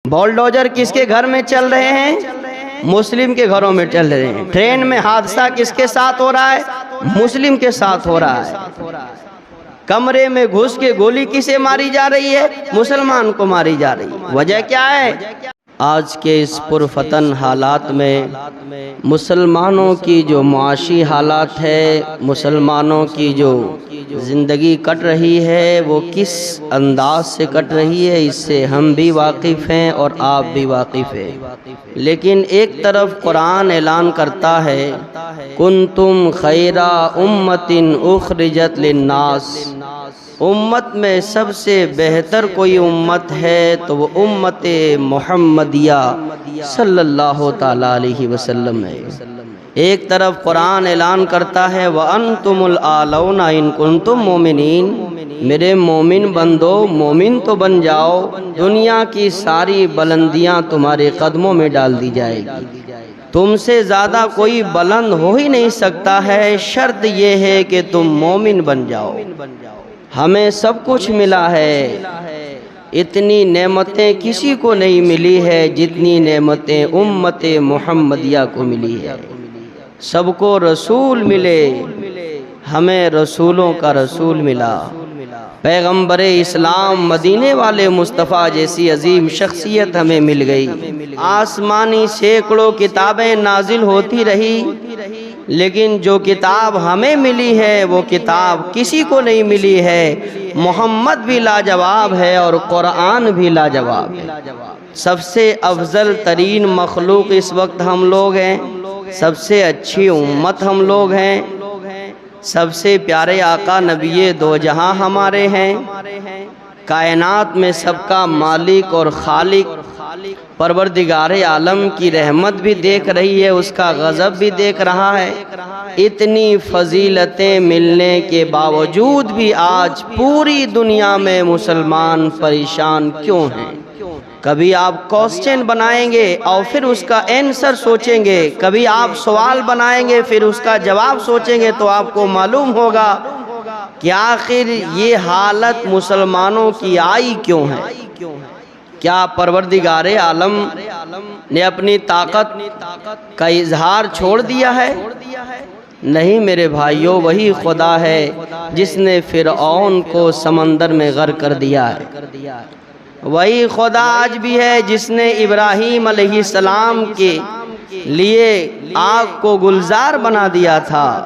بولڈوزر کس کے گھر میں چل رہے ہیں؟ مسلم کے گھروں میں چل رہے ہیں۔ ٹرین میں حادثہ کس کے ساتھ ہو رہا ہے؟ مسلم کے ساتھ ہو رہا ہے۔ کمرے میں گھس کے گولی کسے ماری جا رہی ہے؟ مسلمان کو ماری جا رہی ہے۔ وجہ کیا ہے؟ آج کے اس پرفتن حالات میں مسلمانوں کی جو معاشی حالات ہے، مسلمانوں کی جو زندگی کٹ رہی ہے، وہ کس انداز سے کٹ رہی ہے، اس سے ہم بھی واقف ہیں اور آپ بھی واقف ہیں۔ لیکن ایک طرف قرآن اعلان کرتا ہے کنتم خیر امۃ اخرجت للناس، امت میں سب سے بہتر کوئی امت ہے تو وہ امت محمدیہ صلی اللہ تعالی علیہ وسلم ہے۔ ایک طرف قرآن اعلان کرتا ہے وَأَنْتُمُ الْأَعْلَوْنَ إِن كُنتُم مُؤْمِنِينَ، میرے مومن بندو مومن تو بن جاؤ، دنیا کی ساری بلندیاں تمہارے قدموں میں ڈال دی جائے گی، تم سے زیادہ کوئی بلند ہو ہی نہیں سکتا ہے، شرط یہ ہے کہ تم مومن بن جاؤ۔ ہمیں سب کچھ ملا ہے، اتنی نعمتیں کسی کو نہیں ملی ہے جتنی نعمتیں امت محمدیہ کو ملی ہے۔ سب کو رسول ملے، ہمیں رسولوں کا رسول ملا۔ پیغمبر اسلام مدینے والے مصطفیٰ جیسی عظیم شخصیت ہمیں مل گئی۔ آسمانی سینکڑوں کتابیں نازل ہوتی رہی، لیکن جو کتاب ہمیں ملی ہے وہ کتاب کسی کو نہیں ملی ہے۔ محمد بھی لاجواب ہے اور قرآن بھی لاجواب ہے۔ سب سے افضل ترین مخلوق اس وقت ہم لوگ ہیں، سب سے اچھی امت ہم لوگ ہیں، سب سے پیارے آقا نبی دو جہاں ہمارے ہیں۔ کائنات میں سب کا مالک اور خالق پروردگار عالم کی رحمت بھی دیکھ رہی ہے، اس کا غضب بھی دیکھ رہا ہے۔ اتنی فضیلتیں ملنے کے باوجود بھی آج پوری دنیا میں مسلمان پریشان کیوں ہیں؟ کبھی آپ کوسچن بنائیں گے اور پھر اس کا آنسر سوچیں گے، کبھی آپ سوال بنائیں گے پھر اس کا جواب سوچیں گے، تو آپ کو معلوم ہوگا کہ آخر یہ حالت مسلمانوں کی آئی کیوں ہے۔ کیا پروردگار عالم نے اپنی طاقت کا اظہار چھوڑ دیا ہے؟ نہیں میرے بھائیوں، وہی خدا ہے جس نے فرعون کو سمندر میں غرق کر دیا ہے، وہی خدا آج بھی ہے جس نے ابراہیم علیہ السلام کے لیے آگ کو گلزار بنا دیا تھا،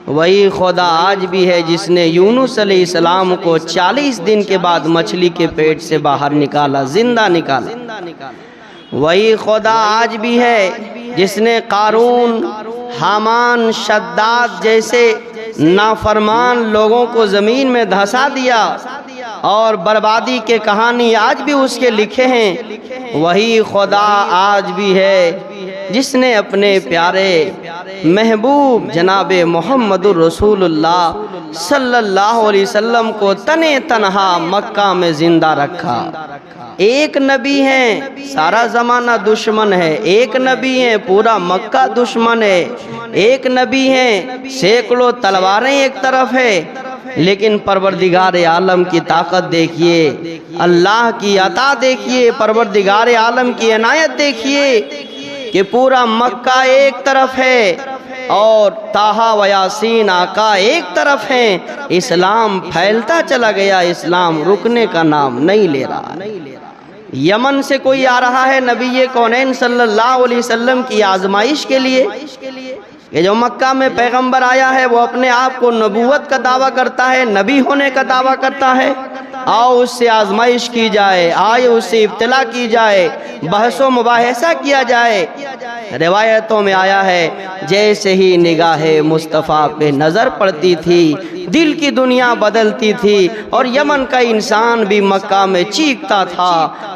وہی خدا آج بھی ہے جس نے یونس علیہ السلام کو 40 دن کے بعد مچھلی کے پیٹ سے باہر نکالا، زندہ نکالا، وہی خدا آج بھی ہے جس نے قارون، حامان، شداد جیسے نافرمان لوگوں کو زمین میں دھسا دیا اور بربادی کے کہانی آج بھی اس کے لکھے ہیں، وہی خدا آج بھی ہے جس نے اپنے پیارے محبوب جناب محمد الرسول اللہ صلی اللہ علیہ وسلم کو تنے تنہا مکہ میں زندہ رکھا۔ ایک نبی ہیں، سارا زمانہ دشمن ہے، ایک نبی ہیں، پورا مکہ دشمن ہے، ایک نبی ہیں، سینکڑوں تلواریں ایک طرف ہے، لیکن پروردگار عالم کی طاقت دیکھیے، اللہ کی عطا دیکھیے، پروردگار عالم کی عنایت دیکھیے کہ پورا مکہ ایک طرف ہے اور طٰہٰ و یاسین آقا ایک طرف ہیں۔ اسلام پھیلتا چلا گیا، اسلام رکنے کا نام نہیں لے رہا۔ یمن سے کوئی آ رہا ہے نبی کونین صلی اللہ علیہ وسلم کی آزمائش کے لیے، کہ جو مکہ میں پیغمبر آیا ہے وہ اپنے آپ کو نبوت کا دعویٰ کرتا ہے، نبی ہونے کا دعویٰ کرتا ہے، آؤ اس سے آزمائش کی جائے، آئے اس سے ابتلا کی جائے، بحث و مباحثہ کیا جائے۔ روایتوں میں آیا ہے جیسے ہی نگاہ مصطفیٰ پہ نظر پڑتی تھی دل کی دنیا بدلتی تھی، اور یمن کا انسان بھی مکہ میں چیختا تھا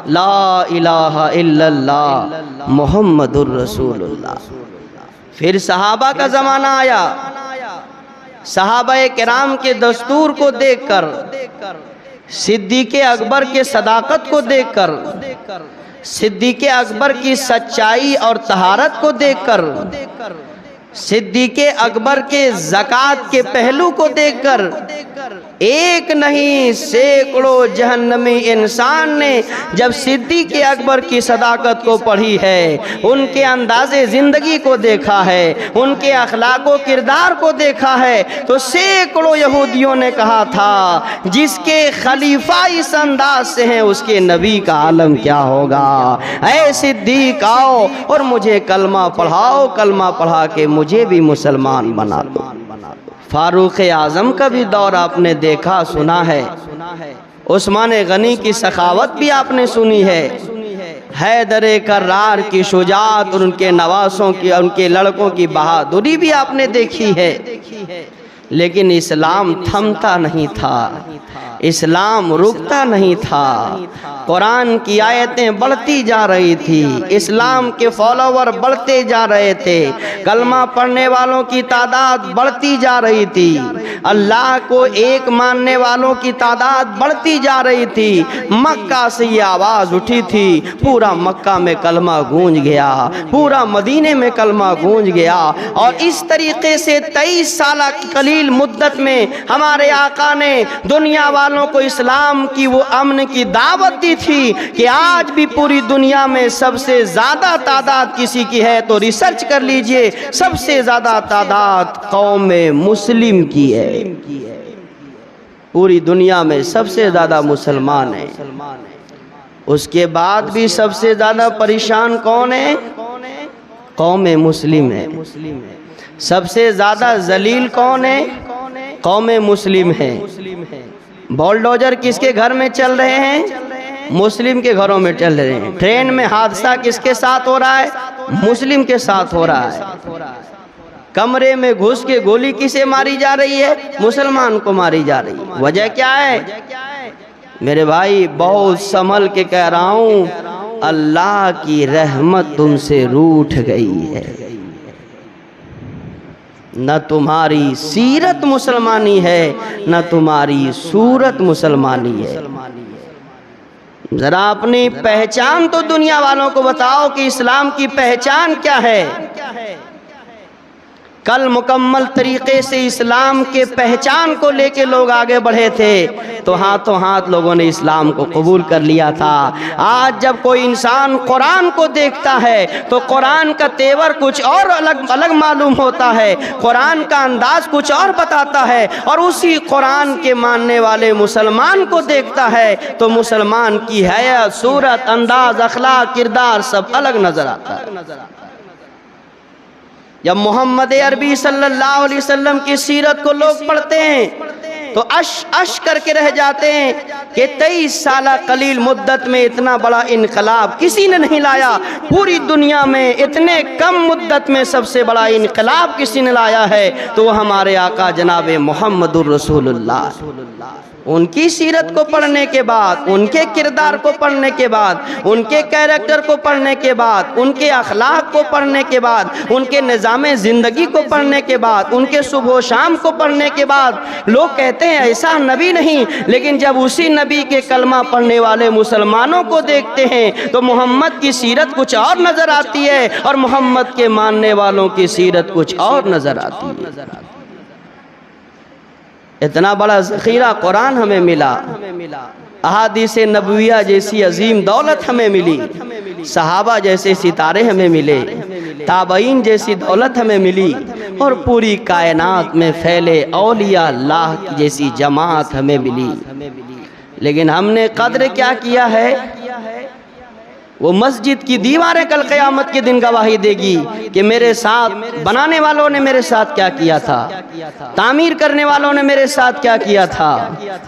لا الہ الا اللہ محمد الرسول اللہ۔ پھر صحابہ کا زمانہ آیا، صحابہ کرام کے دستور کو دیکھ کر، صدیق اکبر کے صداقت کو دیکھ کر، صدیق اکبر کی سچائی اور طہارت کو دیکھ کر صدیق اکبر کے زکوٰۃ کے پہلو کو دیکھ کر ایک نہیں سینکڑوں جہنمی انسان نے جب صدیق اکبر کی صداقت کو پڑھی ہے، ان کے انداز زندگی کو دیکھا ہے، ان کے اخلاق و کردار کو دیکھا ہے، تو سینکڑوں یہودیوں نے کہا تھا جس کے خلیفہ اس انداز سے ہیں اس کے نبی کا عالم کیا ہوگا۔ اے صدیق آؤ اور مجھے کلمہ پڑھاؤ، کلمہ پڑھا کے مجھے بھی مسلمان بنا دو۔ فاروق اعظم کا بھی دور آپ نے دیکھا سنا ہے، عثمان غنی کی سخاوت بھی آپ نے سنی ہے، حیدر کرار کی شجاعت اور ان کے نواسوں کی، ان کے لڑکوں کی بہادری بھی آپ نے دیکھی ہے، لیکن اسلام تھمتا نہیں تھا، اسلام رکتا نہیں تھا، قرآن کی آیتیں بڑھتی جا رہی تھی، اسلام کے فالوور بڑھتے جا رہے تھے، کلمہ پڑھنے والوں کی تعداد بڑھتی جا رہی تھی، اللہ کو ایک ماننے والوں کی تعداد بڑھتی جا رہی تھی۔ مکہ سے یہ آواز اٹھی تھی، پورا مکہ میں کلمہ گونج گیا، پورا مدینے میں کلمہ گونج گیا، اور اس طریقے سے 23 سالہ کی قلیل مدت میں ہمارے آقا نے دنیا والوں کو اسلام کی وہ امن کی دعوت دی تھی کہ آج بھی پوری دنیا میں سب سے زیادہ تعداد کسی کی ہے تو ریسرچ کر لیجئے، سب سے زیادہ تعداد قوم مسلم کی ہے، پوری دنیا میں سب سے زیادہ مسلمان ہیں۔ اس کے بعد بھی سب سے زیادہ پریشان کون ہے؟ قوم مسلم ہے۔ سب سے زیادہ ذلیل کون ہے؟ قوم مسلم ہے۔ بولڈوزر کس کے گھر میں چل رہے ہیں؟ مسلم کے گھروں میں چل رہے ہیں۔ ٹرین میں حادثہ کس کے ساتھ ہو رہا ہے؟ مسلم کے ساتھ ہو رہا ہے۔ کمرے میں گھس کے گولی کسے ماری جا رہی ہے؟ مسلمان کو ماری جا رہی ہے۔ وجہ کیا ہے؟ میرے بھائی بہت سنبھل کے کہہ رہا ہوں، اللہ کی رحمت تم سے روٹھ گئی ہے، نہ تمہاری سیرت مسلمانی ہے نہ تمہاری صورت مسلمانی ہے۔ ذرا اپنی پہچان تو دنیا والوں کو بتاؤ کہ اسلام کی پہچان کیا ہے۔ کل مکمل طریقے سے اسلام کے پہچان کو لے کے لوگ آگے بڑھے تھے تو ہاتھوں ہاتھ لوگوں نے اسلام کو قبول کر لیا تھا۔ آج جب کوئی انسان قرآن کو دیکھتا ہے تو قرآن کا تیور کچھ اور الگ معلوم ہوتا ہے، قرآن کا انداز کچھ اور بتاتا ہے، اور اسی قرآن کے ماننے والے مسلمان کو دیکھتا ہے تو مسلمان کی حیت، صورت، انداز، اخلاق، کردار سب الگ نظر آتا ہے۔ جب محمد عربی صلی اللہ علیہ وسلم کی سیرت کو لوگ پڑھتے ہیں تو اش کر کے رہ جاتے ہیں کہ 23 سالہ قلیل مدت میں اتنا بڑا انقلاب کسی نے نہیں لایا، پوری دنیا میں اتنے کم مدت میں سب سے بڑا انقلاب کسی نے لایا ہے تو وہ ہمارے آقا جناب محمد الرسول اللہ۔ ان کی سیرت کو پڑھنے کے بعد، ان کے کردار کو پڑھنے کے بعد، ان کے کیریکٹر کو پڑھنے کے بعد، ان کے اخلاق کو پڑھنے کے بعد، ان کے نظام زندگی کو پڑھنے کے بعد، ان کے صبح و شام کو پڑھنے کے بعد لوگ کہتے ہیں ایسا نبی نہیں، لیکن جب اسی نبی کے کلمہ پڑھنے والے مسلمانوں کو دیکھتے ہیں تو محمد کی سیرت کچھ اور نظر آتی ہے اور محمد کے ماننے والوں کی سیرت کچھ اور نظر آتی ہے۔ اتنا بڑا ذخیرہ قرآن ہمیں ملا، احادیث نبویہ جیسی عظیم دولت ہمیں ملی، صحابہ جیسے ستارے ہمیں ملے، تابعین جیسی دولت ہمیں ملی، اور پوری کائنات میں پھیلے اولیاء اللہ کی جیسی جماعت ہمیں ملی، لیکن ہم نے قدر کیا کیا ہے؟ وہ مسجد کی دیواریں کل قیامت کے دن گواہی دے گی کہ میرے ساتھ بنانے والوں نے میرے ساتھ کیا کیا تھا، تعمیر کرنے والوں نے میرے ساتھ کیا کیا تھا،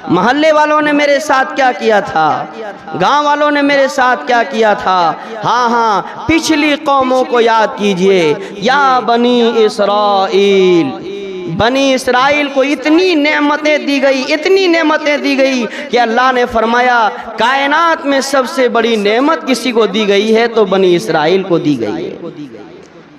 محلے والوں نے میرے ساتھ کیا کیا تھا، گاؤں والوں نے میرے ساتھ کیا کیا تھا۔ ہاں پچھلی قوموں کو یاد کیجئے، یا بنی اسرائیل، بنی اسرائیل کو اتنی نعمتیں دی گئی، اتنی نعمتیں دی گئی کہ اللہ نے فرمایا کائنات میں سب سے بڑی نعمت کسی کو دی گئی ہے تو بنی اسرائیل کو دی گئی ہے،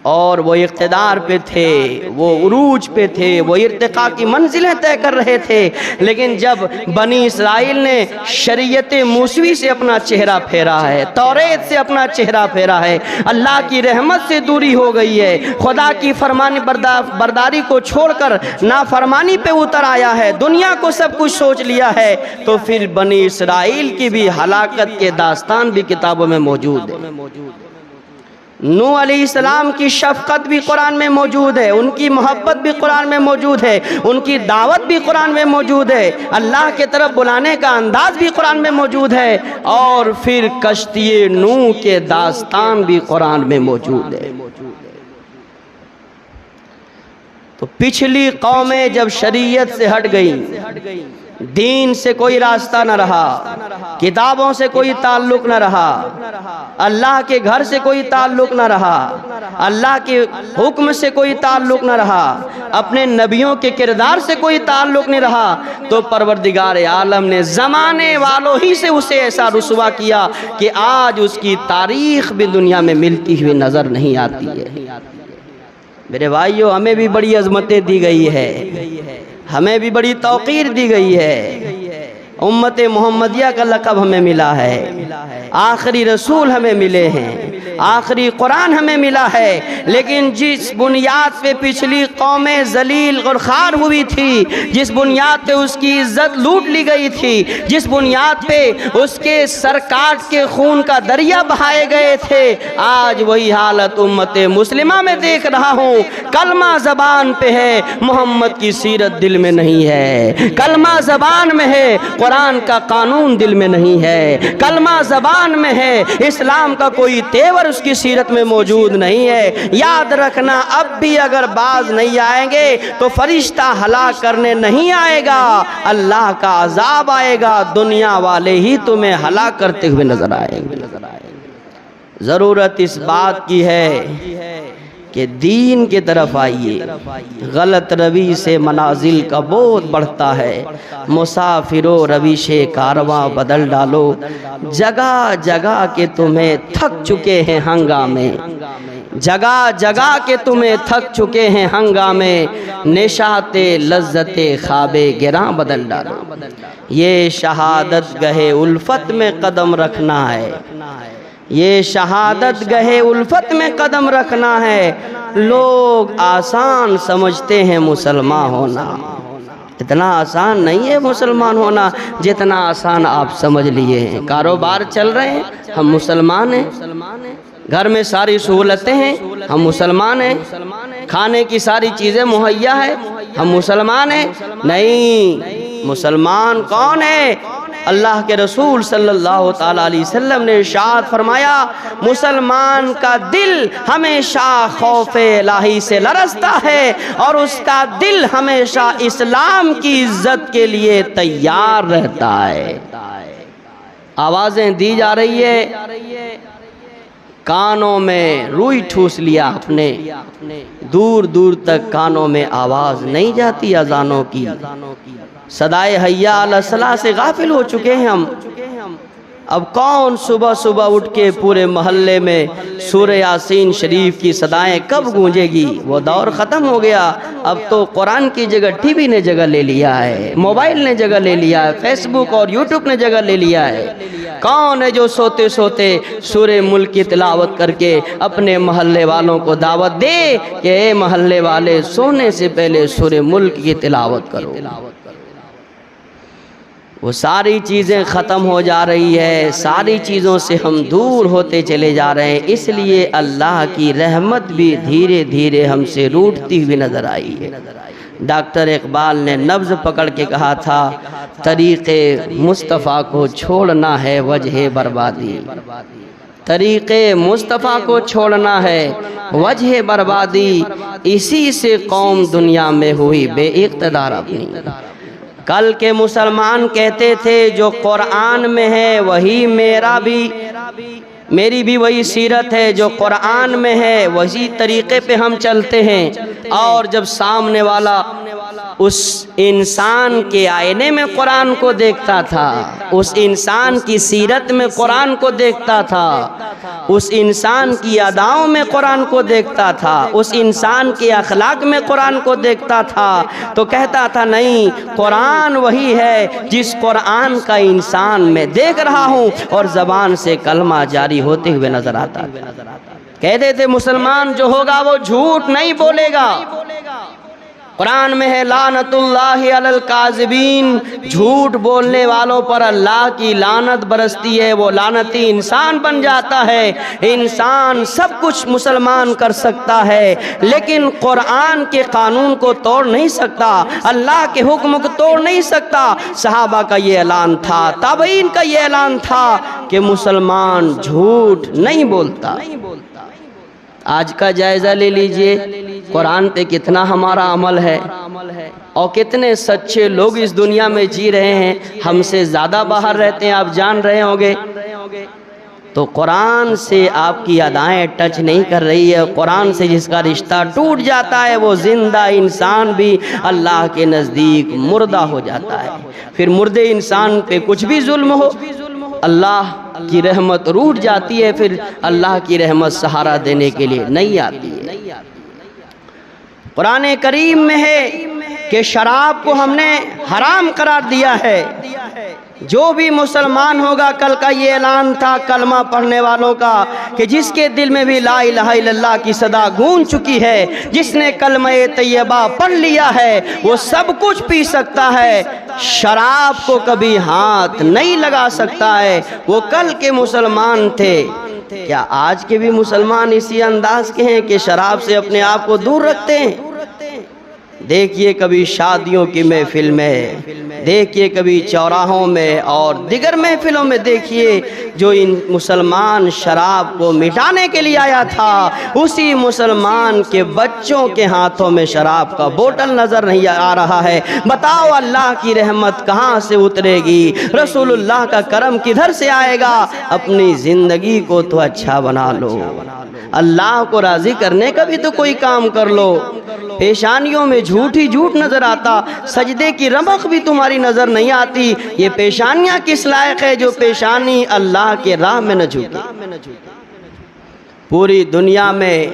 اور وہ اقتدار پہ تھے، وہ عروج پہ تھے، وہ ارتقاء کی منزلیں طے کر رہے تھے، لیکن جب بنی اسرائیل نے شریعت موسوی سے اپنا چہرہ پھیرا ہے، توریت سے اپنا چہرہ پھیرا ہے، اللہ کی رحمت سے دوری ہو گئی ہے، خدا کی فرمانی برداری کو چھوڑ کر نافرمانی پہ اتر آیا ہے، دنیا کو سب کچھ سوچ لیا ہے، تو پھر بنی اسرائیل کی بھی ہلاکت کے داستان بھی کتابوں میں موجود ہے۔ نوح علیہ السلام کی شفقت بھی قرآن میں موجود ہے، ان کی محبت بھی قرآن میں موجود ہے، ان کی دعوت بھی قرآن میں موجود ہے، اللہ کے طرف بلانے کا انداز بھی قرآن میں موجود ہے، اور پھر کشتی نوح کے داستان بھی قرآن میں موجود ہے۔ تو پچھلی قومیں جب شریعت سے ہٹ گئیں، دین سے کوئی راستہ نہ رہا، کتابوں سے کوئی تعلق نہ رہا، اللہ کے گھر سے کوئی تعلق نہ رہا، اللہ کے حکم سے کوئی تعلق نہ رہا، اپنے نبیوں کے کردار سے کوئی تعلق نہیں رہا، تو پروردگار عالم نے زمانے والوں ہی سے اسے ایسا رسوا کیا کہ آج اس کی تاریخ بھی دنیا میں ملتی ہوئی نظر نہیں آتی ہے۔ میرے بھائیو، ہمیں بھی بڑی عظمتیں دی گئی ہے، ہمیں بھی بڑی توقیر دی گئی ہے، امت محمدیہ کا لقب ہمیں ملا ہے، آخری رسول ہمیں ملے ہیں، آخری قرآن ہمیں ملا ہے، لیکن جس بنیاد پہ پچھلی قومیں ذلیل اور خوار ہوئی تھی، جس بنیاد پہ اس کی عزت لوٹ لی گئی تھی، جس بنیاد پہ اس کے سر کاٹ کے خون کا دریا بہائے گئے تھے، آج وہی حالت امت مسلمہ میں دیکھ رہا ہوں۔ کلمہ زبان پہ ہے، محمد کی سیرت دل میں نہیں ہے، کلمہ زبان میں ہے، قرآن کا قانون دل میں نہیں ہے، کلمہ زبان میں ہے، اسلام کا کوئی تیور اس کی سیرت میں موجود نہیں ہے۔ یاد رکھنا، اب بھی اگر باز نہیں آئیں گے تو فرشتہ ہلاک کرنے نہیں آئے گا، اللہ کا عذاب آئے گا، دنیا والے ہی تمہیں ہلاک کرتے ہوئے نظر آئیں گے۔ ضرورت اس بات کی ہے کہ دین کی طرف آئیے، غلط روی سے منازل کا بہت بڑھتا ہے، مسافرو روش کارواں بدل ڈالو، جگہ جگہ کے تمہیں تھک چکے ہیں ہنگامے، جگہ جگہ کے تمہیں تھک چکے ہیں ہنگامے، نشاط لذت خواب گراں بدل ڈالو، یہ شہادت گہے الفت میں قدم رکھنا ہے، یہ شہادت گہے الفت میں قدم رکھنا ہے۔ لوگ آسان سمجھتے ہیں مسلمان ہونا، اتنا آسان نہیں ہے مسلمان ہونا جتنا آسان آپ سمجھ لیے ہیں۔ کاروبار چل رہے ہیں، ہم مسلمان ہیں، گھر میں ساری سہولتیں ہیں، ہم مسلمان ہیں، کھانے کی ساری چیزیں مہیا ہے، ہم مسلمان ہیں۔ نہیں، مسلمان کون ہے؟ اللہ کے رسول صلی اللہ تعالیٰ علیہ وسلم نے ارشاد فرمایا، مسلمان کا دل ہمیشہ خوف الہی سے لرزتا ہے، اور اس کا دل ہمیشہ اسلام کی عزت کے لیے تیار رہتا ہے۔ آوازیں دی جا رہی ہے، کانوں میں روئی ٹھوس لیا اپنے، دور دور تک کانوں میں آواز نہیں جاتی اذانوں کی، صدائے حیا علی الصلاۃ سے غافل ہو چکے ہیں ہم۔ اب کون صبح صبح اٹھ کے پورے محلے میں سورہ یاسین شریف کی صدائیں کب گونجے گی؟ وہ دور ختم ہو گیا۔ اب تو قرآن کی جگہ ٹی وی نے جگہ لے لیا ہے، موبائل نے جگہ لے لیا ہے، فیس بک اور یوٹیوب نے جگہ لے لیا ہے۔ کون ہے جو سوتے سوتے سورہ ملک کی تلاوت کر کے اپنے محلے والوں کو دعوت دے کہ اے محلے والے، سونے سے پہلے سورہ ملک کی تلاوت کرو؟ وہ ساری چیزیں ختم ہو جا رہی ہے، ساری چیزوں سے ہم دور ہوتے چلے جا رہے ہیں، اس لیے اللہ کی رحمت بھی دھیرے دھیرے ہم سے روٹتی ہوئی نظر آئی ہے۔ ڈاکٹر اقبال نے نبض پکڑ کے کہا تھا، طریق مصطفیٰ کو چھوڑنا ہے وجہ بربادی، طریق مصطفیٰ کو چھوڑنا ہے وجہ بربادی، اسی سے قوم دنیا میں ہوئی بے اقتدار اپنی۔ کل کے مسلمان کہتے تھے جو قرآن میں ہے وہی میری بھی وہی سیرت ہے، جو قرآن میں ہے وہی طریقے پہ ہم چلتے ہیں، اور جب سامنے والا اس انسان کے آئینے میں قرآن کو دیکھتا تھا، اس انسان کی سیرت میں قرآن کو دیکھتا تھا، اس انسان کی اداؤں میں قرآن کو دیکھتا تھا، اس انسان کے اخلاق میں قرآن کو دیکھتا تھا، تو کہتا تھا نہیں، قرآن وہی ہے جس قرآن کا انسان میں دیکھ رہا ہوں اور زبان سے کلمہ جاری ہوتے ہوئے نظر آتا تھا۔ کہتے تھے مسلمان جو ہوگا وہ جھوٹ نہیں بولے گا۔ قرآن میں ہے لعنت اللہ علی الکاذبین، جھوٹ بولنے والوں پر اللہ کی لعنت برستی ہے، وہ لعنتی انسان بن جاتا ہے۔ انسان سب کچھ مسلمان کر سکتا ہے لیکن قرآن کے قانون کو توڑ نہیں سکتا، اللہ کے حکم کو توڑ نہیں سکتا۔ صحابہ کا یہ اعلان تھا، تابعین کا یہ اعلان تھا کہ مسلمان جھوٹ نہیں بولتا۔ آج کا جائزہ لے لیجئے، قرآن پہ کتنا ہمارا عمل ہے اور کتنے سچے لوگ اس دنیا میں جی رہے ہیں، ہم سے زیادہ باہر رہتے ہیں، آپ جان رہے ہوں گے۔ تو قرآن سے آپ کی ادائیں ٹچ نہیں کر رہی ہے، قرآن سے جس کا رشتہ ٹوٹ جاتا ہے وہ زندہ انسان بھی اللہ کے نزدیک مردہ ہو جاتا ہے۔ پھر مردے انسان پہ کچھ بھی ظلم ہو، اللہ کی رحمت روٹ جاتی ہے، پھر اللہ کی رحمت سہارا دینے کے لیے نہیں آتی ہے۔ قرآن کریم میں ہے کہ شراب کو ہم نے حرام قرار دیا ہے۔ جو بھی مسلمان ہوگا، کل کا یہ اعلان تھا کلمہ پڑھنے والوں کا کہ جس کے دل میں بھی لا الہ الا اللہ کی صدا گونج چکی ہے، جس نے کلمہ طیبہ پڑھ لیا ہے، وہ سب کچھ پی سکتا ہے، شراب کو کبھی ہاتھ نہیں لگا سکتا ہے۔ وہ کل کے مسلمان تھے، کیا آج کے بھی مسلمان اسی انداز کے ہیں کہ شراب سے اپنے آپ کو دور رکھتے ہیں؟ دیکھیے کبھی شادیوں کی محفل میں، دیکھیے کبھی چوراہوں میں اور دیگر محفلوں میں، دیکھیے جو ان مسلمان شراب کو مٹانے کے لیے آیا تھا، اسی مسلمان کے بچوں کے ہاتھوں میں شراب کا بوتل نظر نہیں آ رہا ہے۔ بتاؤ اللہ کی رحمت کہاں سے اترے گی؟ رسول اللہ کا کرم کدھر سے آئے گا؟ اپنی زندگی کو تو اچھا بنا لو، اللہ کو راضی کرنے کا بھی تو کوئی کام کر لو۔ پیشانیوں میں جھوٹ ہی جھوٹ نظر آتا، سجدے کی رمق بھی تمہاری نظر نہیں آتی۔ یہ پیشانیاں کس لائق ہے جو پیشانی اللہ کے راہ میں نہ جھکے؟ پوری دنیا میں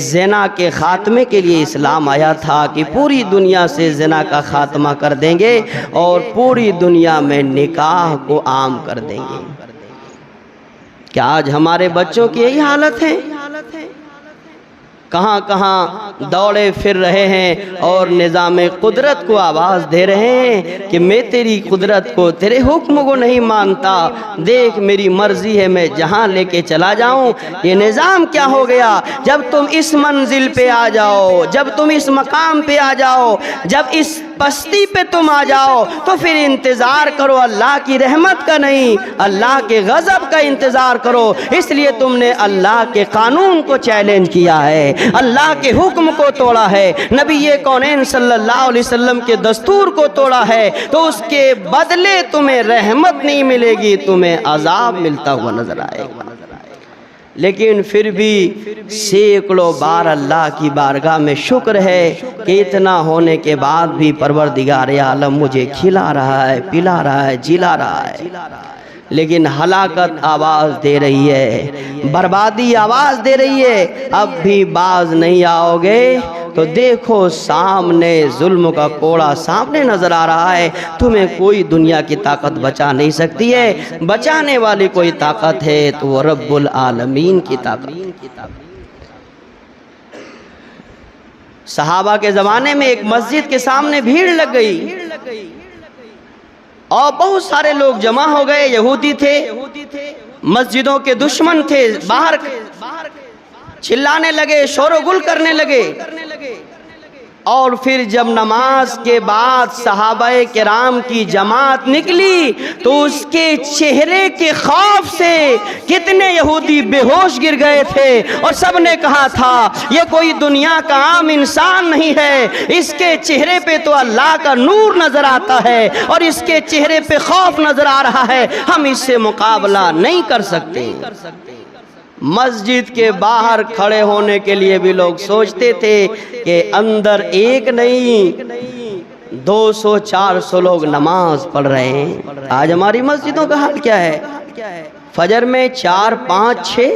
زنا کے خاتمے کے لیے اسلام آیا تھا کہ پوری دنیا سے زنا کا خاتمہ کر دیں گے اور پوری دنیا میں نکاح کو عام کر دیں گے۔ کیا آج ہمارے بچوں کی یہی حالت ہے؟ کہاں کہاں دوڑے پھر رہے ہیں اور نظام قدرت کو آواز دے رہے ہیں کہ میں تیری قدرت کو، تیرے حکم کو نہیں مانتا، دیکھ میری مرضی ہے میں جہاں لے کے چلا جاؤں۔ یہ نظام کیا ہو گیا؟ جب تم اس منزل پہ آ جاؤ، جب تم اس مقام پہ آ جاؤ، جب اس پستی پہ تم آ جاؤ تو پھر انتظار کرو اللہ کی رحمت کا نہیں، اللہ کے غضب کا انتظار کرو۔ اس لیے تم نے اللہ کے قانون کو چیلنج کیا ہے، اللہ کے حکم کو توڑا ہے، نبی کونین صلی اللہ علیہ وسلم کے دستور کو توڑا ہے، تو اس کے بدلے تمہیں رحمت نہیں ملے گی، تمہیں عذاب ملتا ہوا نظر آئے گا۔ لیکن پھر بھی سینکڑوں بار اللہ کی بارگاہ میں شکر ہے کہ اتنا ہونے کے بعد بھی پروردگار عالم مجھے کھلا رہا ہے، پلا رہا ہے، جلا رہا ہے۔ لیکن ہلاکت آواز دے رہی ہے، بربادی آواز دے رہی ہے، اب بھی باز نہیں آؤ گے تو دیکھو سامنے ظلم کا کوڑا سامنے نظر آ رہا ہے، تمہیں کوئی دنیا کی طاقت بچا نہیں سکتی ہے۔ بچانے والی کوئی طاقت ہے تو وہ رب العالمین کی طاقت۔ صحابہ کے زمانے میں ایک مسجد کے سامنے بھیڑ لگ گئی اور بہت سارے لوگ جمع ہو گئے، یہودی تھے، مسجدوں کے دشمن تھے، باہر چلانے لگے، شور و گل کرنے لگے۔ اور پھر جب نماز کے بعد صحابہ کرام کی جماعت نکلی تو اس کے چہرے کے خوف سے کتنے یہودی بے ہوش گر گئے تھے، اور سب نے کہا تھا یہ کوئی دنیا کا عام انسان نہیں ہے، اس کے چہرے پہ تو اللہ کا نور نظر آتا ہے اور اس کے چہرے پہ خوف نظر آ رہا ہے، ہم اس سے مقابلہ نہیں کر سکتے۔ مسجد کے باہر کھڑے ہونے کے لیے بھی لوگ سوچتے تھے کہ اندر ایک نہیں 200-400 لوگ نماز پڑھ رہے ہیں۔ آج ہماری مسجدوں کا حال کیا ہے؟ فجر میں 4-5-6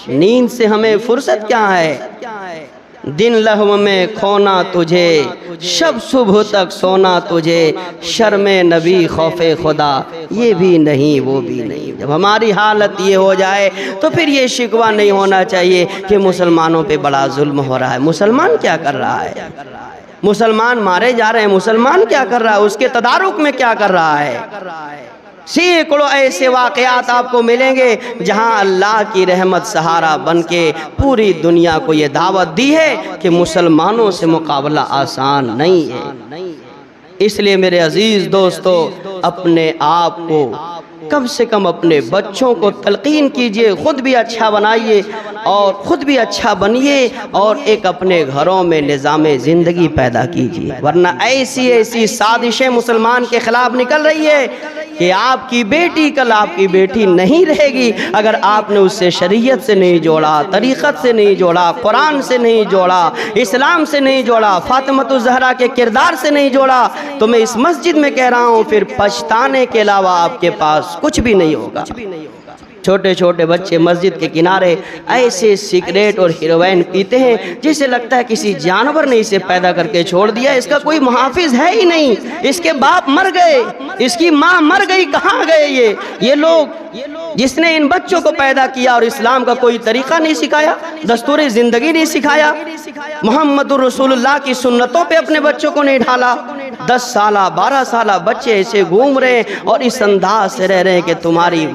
نیند سے ہمیں فرصت کیا ہے؟ دن لہو میں کھونا تجھے، شب صبح تک سونا تجھے، شرم نبی خوف خدا یہ بھی نہیں وہ بھی نہیں۔ جب ہماری حالت یہ ہو جائے تو پھر یہ شکوہ نہیں ہونا چاہیے کہ مسلمانوں پہ بڑا ظلم ہو رہا ہے۔ مسلمان کیا کر رہا ہے؟ مسلمان مارے جا رہے ہیں، مسلمان کیا کر رہا ہے؟ اس کے تدارک میں کیا کر رہا ہے؟ سینکڑوں ایسے واقعات آپ کو ملیں گے جہاں اللہ کی رحمت سہارا بن کے پوری دنیا کو یہ دعوت دی ہے کہ مسلمانوں سے مقابلہ آسان نہیں ہے۔ اس لیے میرے عزیز دوستو، اپنے آپ کو کم سے کم اپنے بچوں کو تلقین کیجئے، خود بھی اچھا بنائیے اور خود بھی اچھا بنیے اور ایک اپنے گھروں میں نظام زندگی پیدا کیجئے، ورنہ ایسی سازشیں مسلمان کے خلاف نکل رہی ہے کہ آپ کی بیٹی کل آپ کی بیٹی نہیں رہے گی اگر آپ نے اس سے شریعت سے نہیں جوڑا، طریقت سے نہیں جوڑا، قرآن سے نہیں جوڑا، اسلام سے نہیں جوڑا، فاطمۃ الزہرا کے کردار سے نہیں جوڑا۔ تو میں اس مسجد میں کہہ رہا ہوں پھر پچھتانے کے علاوہ آپ کے پاس کچھ بھی نہیں ہوگا۔ چھوٹے چھوٹے بچے مسجد کے کنارے ایسے سگریٹ اور ہیروئن پیتے ہیں جسے لگتا ہے کسی جانور نے اسے پیدا کر کے چھوڑ دیا، اس کا کوئی محافظ ہے ہی نہیں، اس کے باپ مر گئے، اس کی ماں مر گئی، کہاں گئے یہ لوگ جس نے ان بچوں کو پیدا کیا اور اسلام کا کوئی طریقہ نہیں سکھایا، دستور زندگی نہیں سکھایا، محمد الرسول اللہ کی سنتوں پہ اپنے بچوں کو نہیں ڈھالا۔ 10 سالہ 12 سالہ بچے ایسے گھوم رہے ہیں اور اس انداز سے رہ رہے ہیں کہ تمہاری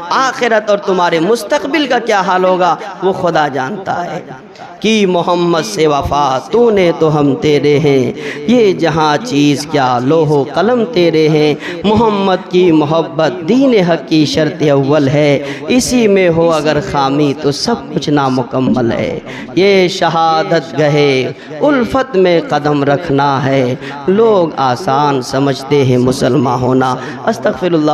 آخرت اور تمہارے مستقبل کا کیا حال ہوگا وہ خدا جانتا ہے۔ کی محمد سے وفا تو نے تو ہم تیرے ہیں، یہ جہاں چیز کیا لوح و قلم تیرے ہیں، محمد کی محبت دین حق کی شرط اول ہے، اسی میں ہو اگر خامی تو سب کچھ نامکمل ہے۔ یہ شہادت گہے الفت میں قدم رکھنا ہے، لوگ آسان سمجھتے ہیں مسلمان ہونا۔ استغفر اللہ۔